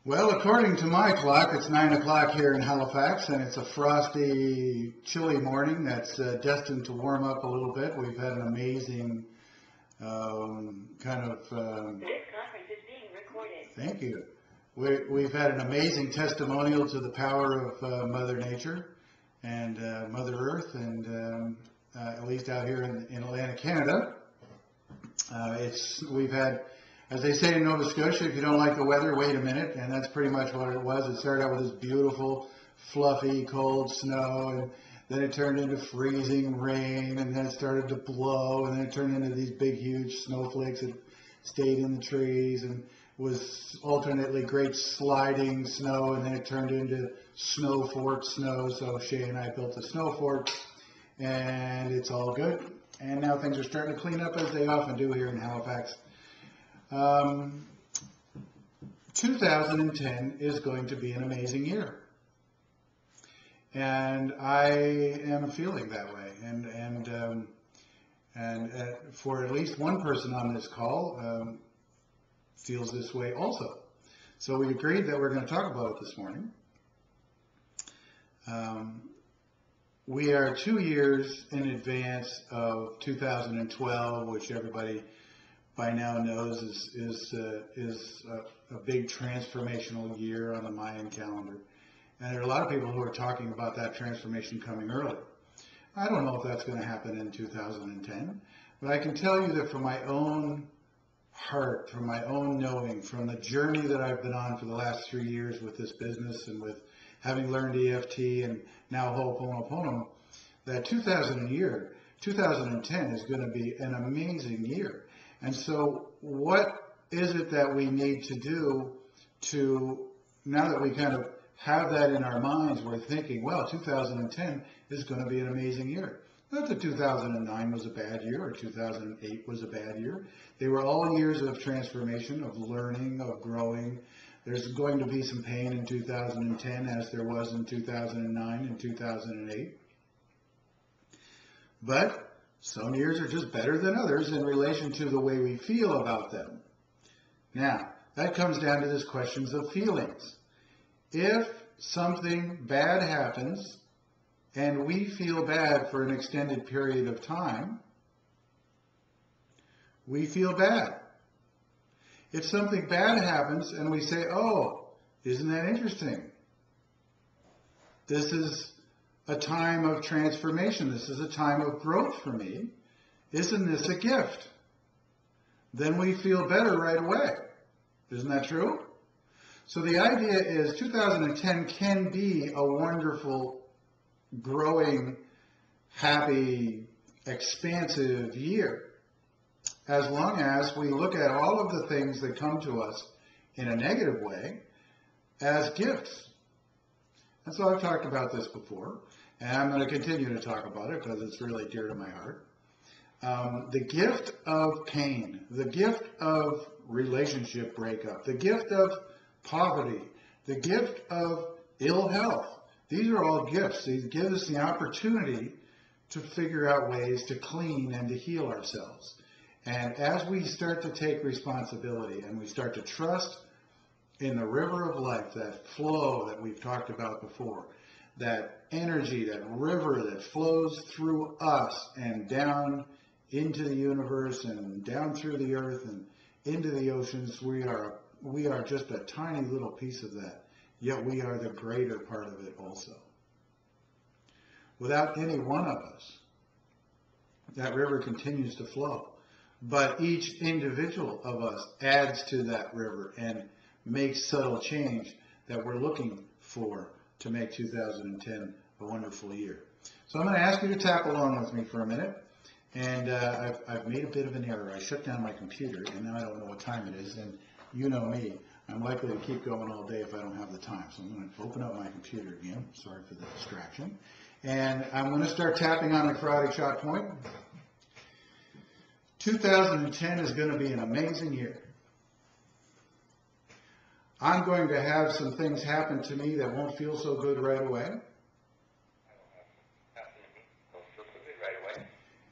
Well, according to my clock, it's 9 o'clock here in Halifax, and it's a frosty, chilly morning that's destined to warm up a little bit. We've had an amazing kind of. This conference is being recorded. Thank you. We've had an amazing testimonial to the power of Mother Nature and Mother Earth, and at least out here in Atlantic Canada. We've had, as they say in Nova Scotia, if you don't like the weather, wait a minute, and that's pretty much what it was. It started out with this beautiful, fluffy, cold snow, and then it turned into freezing rain, and then it started to blow, and then it turned into these big, huge snowflakes that stayed in the trees, and was alternately great sliding snow, and then it turned into snow fort snow. So Shay and I built a snow fort, and it's all good. And now things are starting to clean up, as they often do here in Halifax. 2010 is going to be an amazing year, and I am feeling that way. And for at least one person on this call feels this way also. So we agreed that we're going to talk about it this morning. We are 2 years in advance of 2012, which everybody by now knows is a big transformational year on the Mayan calendar. And there are a lot of people who are talking about that transformation coming early. I don't know if that's going to happen in 2010, but I can tell you that from my own heart, from my own knowing, from the journey that I've been on for the last 3 years with this business and with having learned EFT and now Ho'oponopono, that 2010 is going to be an amazing year. And so what is it that we need to do to, now that we kind of have that in our minds, we're thinking, well, 2010 is going to be an amazing year. Not that 2009 was a bad year or 2008 was a bad year. They were all years of transformation, of learning, of growing. There's going to be some pain in 2010 as there was in 2009 and 2008. But some years are just better than others in relation to the way we feel about them. Now, that comes down to this questions of feelings. If something bad happens and we feel bad for an extended period of time, we feel bad. If something bad happens and we say, oh, isn't that interesting? This is a time of transformation. This is a time of growth for me. Isn't this a gift? Then we feel better right away. Isn't that true? So the idea is 2010 can be a wonderful, growing, happy, expansive year, as long as we look at all of the things that come to us in a negative way as gifts. And so I've talked about this before, and I'm going to continue to talk about it because it's really dear to my heart. The gift of pain, the gift of relationship breakup, the gift of poverty, the gift of ill health. These are all gifts. These give us the opportunity to figure out ways to clean and to heal ourselves. And as we start to take responsibility and we start to trust in the river of life, that flow that we've talked about before, that energy, that river that flows through us and down into the universe and down through the earth and into the oceans, we are just a tiny little piece of that, yet we are the greater part of it also. Without any one of us, that river continues to flow. But each individual of us adds to that river and makes subtle change that we're looking for to make 2010 a wonderful year. So I'm going to ask you to tap along with me for a minute. And I've made a bit of an error. I shut down my computer, and now I don't know what time it is. And you know me, I'm likely to keep going all day if I don't have the time. So I'm going to open up my computer again. Sorry for the distraction. And I'm going to start tapping on the karate chop point. 2010 is going to be an amazing year. I'm going to have some things happen to me that won't feel so good right away.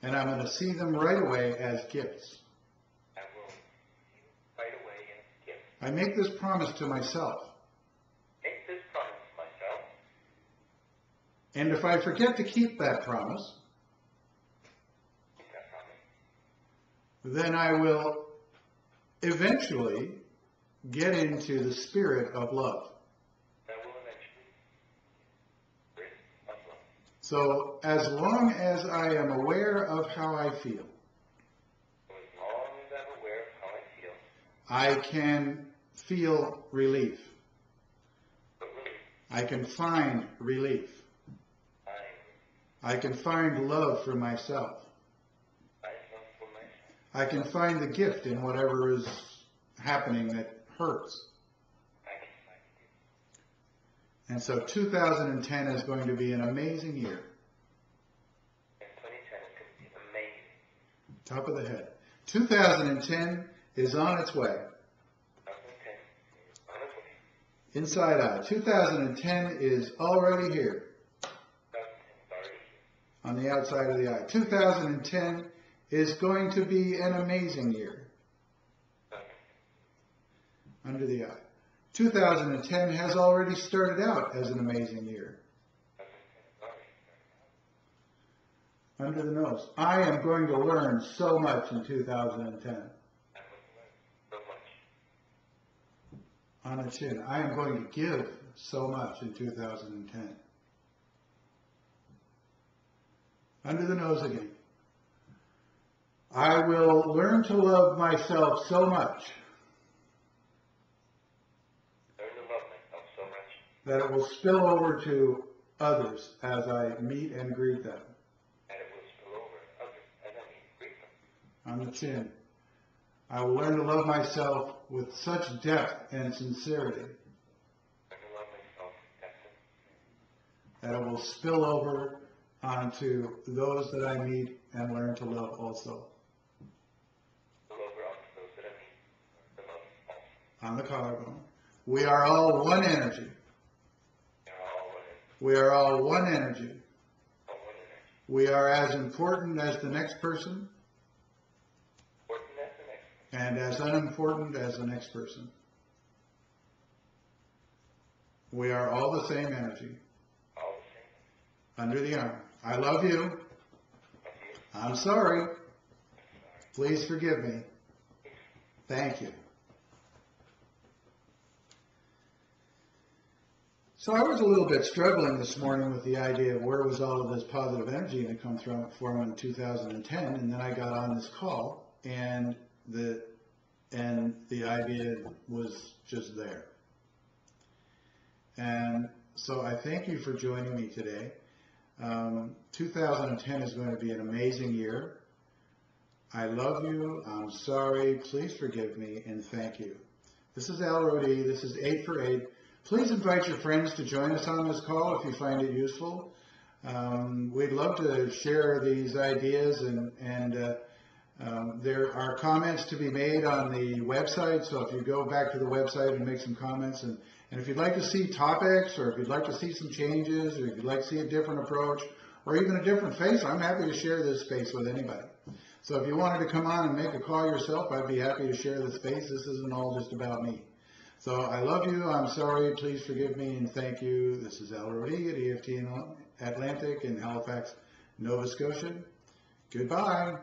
And I'm going to see them right away as gifts. I make this promise to myself. And if I forget to keep that promise, Keep that promise. then I will eventually get into the spirit of love. That will eventually bring us love. So as long as I am aware of how I feel, So as long as I'm aware of how I feel, I can feel relief. but really, I can find relief. I I can find love for myself. love for myself. I can find the gift in whatever is happening that hurts. I can find it. And so 2010 is going to be an amazing year. And 2010 is going to be amazing. Top of the head. 2010 is on its way. 2010 is on its way. Inside out. 2010 is already here. 2010 is already here. On the outside of the eye. 2010 is going to be an amazing year. Under the eye. 2010 has already started out as an amazing year. Under the nose. I am going to learn so much in 2010. So much. On the chin. I am going to give so much in 2010. Under the nose again. I will learn to love myself so much Learn to love myself so much that it will spill over to others as I meet and greet them. that it will spill over to others as I meet and greet them. On the chin. I will learn to love myself with such depth and sincerity Learn to love myself with depth and that it will spill over onto those that I meet and learn to love also. spill over onto those that I meet. Learn to love also. On the collarbone. We are all one energy. We are all one. We are all one energy. All one energy. We are as important as the next person Important as the next. and as unimportant as the next person. We are all the same energy. All the same. Under the arm. I love you. Love you. I'm sorry. Please forgive me. Thank you. So I was a little bit struggling this morning with the idea of where was all of this positive energy going to come from in 2010, and then I got on this call, and the idea was just there. And so I thank you for joining me today. 2010 is going to be an amazing year. I love you. I'm sorry. Please forgive me, and thank you. This is Al Rodi. This is 8 for 8. Please invite your friends to join us on this call if you find it useful. We'd love to share these ideas, and there are comments to be made on the website. So if you go back to the website and make some comments, and if you'd like to see topics, or if you'd like to see some changes, or if you'd like to see a different approach, or even a different face, I'm happy to share this space with anybody. So if you wanted to come on and make a call yourself, I'd be happy to share the space. This isn't all just about me. So I love you. I'm sorry. Please forgive me, and thank you. This is Al Rodi at EFT Atlantic in Halifax, Nova Scotia. Goodbye.